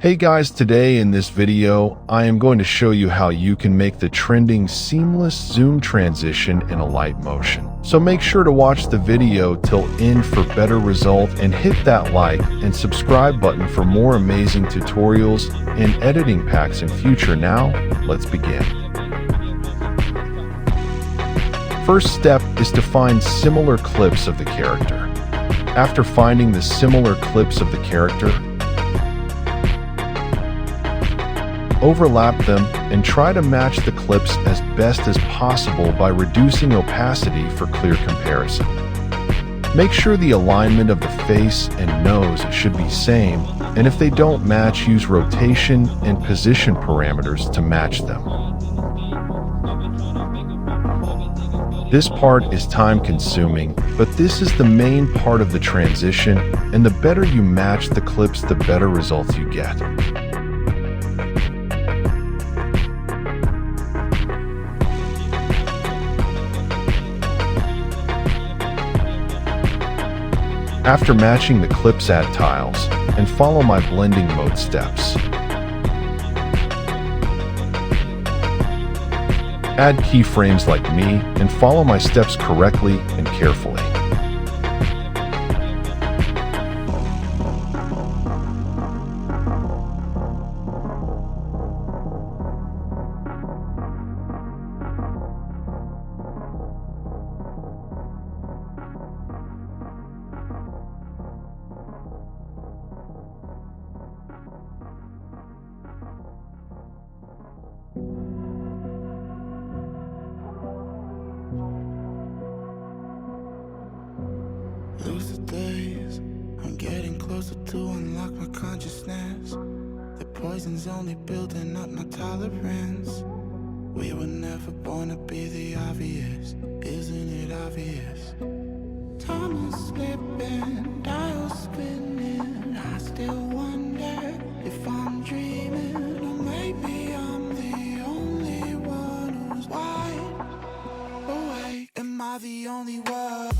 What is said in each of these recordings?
Hey guys, today in this video, I am going to show you how you can make the trending seamless zoom transition in Alight Motion. So make sure to watch the video till end for better result and hit that like and subscribe button for more amazing tutorials and editing packs in future. Now, let's begin. First step is to find similar clips of the character. After finding the similar clips of the character, overlap them and try to match the clips as best as possible by reducing opacity for clear comparison. Make sure the alignment of the face and nose should be same, and if they don't match, use rotation and position parameters to match them. This part is time-consuming, but this is the main part of the transition, and the better you match the clips, the better results you get. After matching the clips, add tiles and follow my blending mode steps. Add keyframes like me and follow my steps correctly and carefully. Lucid days, I'm getting closer to unlock my consciousness. The poison's only building up my tolerance. We were never born to be the obvious, isn't it obvious? Time is slipping, dials spinning. I still wonder if I'm dreaming, or maybe I'm the only one who's wide awake. Am I the only one?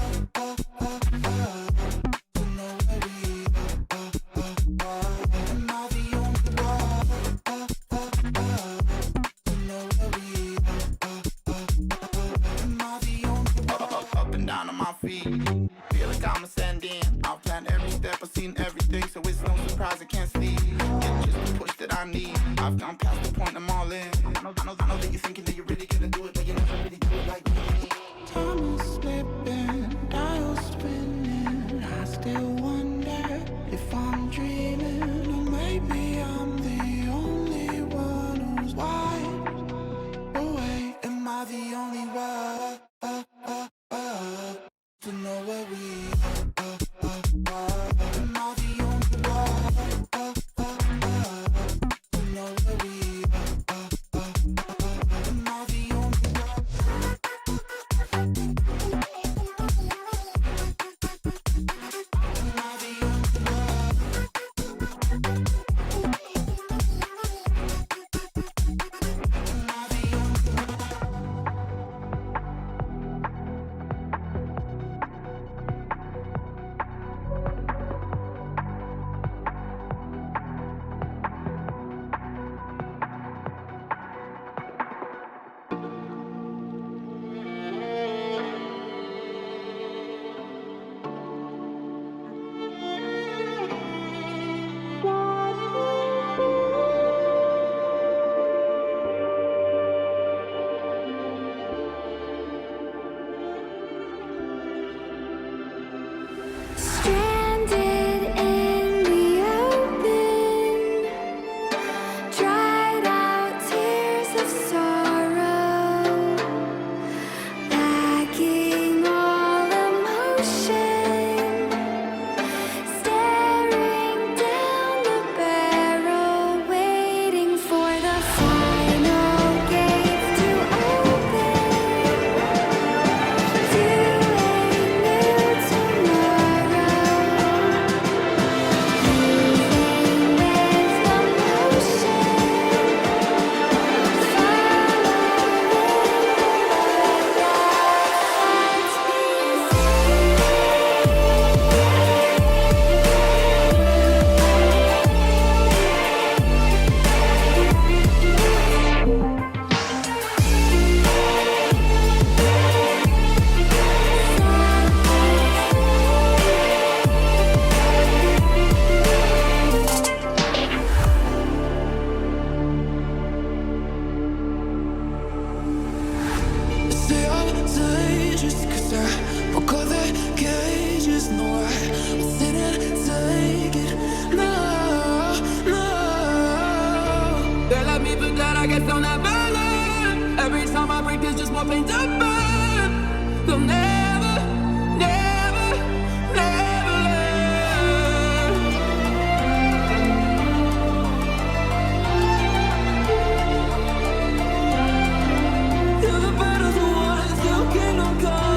Feel like I'm ascending. I've planned every step, I've seen everything, so it's no surprise I can't sleep. It's just the push that I need. I've gone past the point, I'm all in. I know that you're thinking that you're really gonna do it, but you never really do it like me. Time is slipping, dials spinning. I still wonder if I'm dreaming, or maybe I'm the only one who's wide awake. Am I the only one? To know where we am I the only one? To know where we am I the only one? I guess I'll never learn. Every time I break, there's just more pain to burn. They'll never, never, never learn. Till the battles are won, still kingdom come.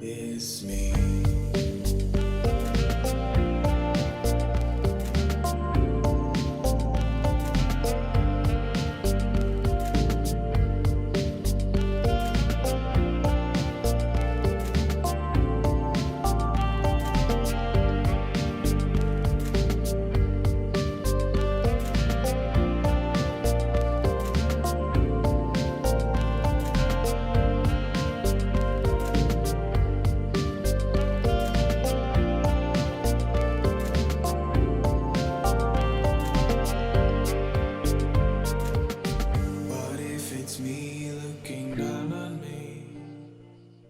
It's me.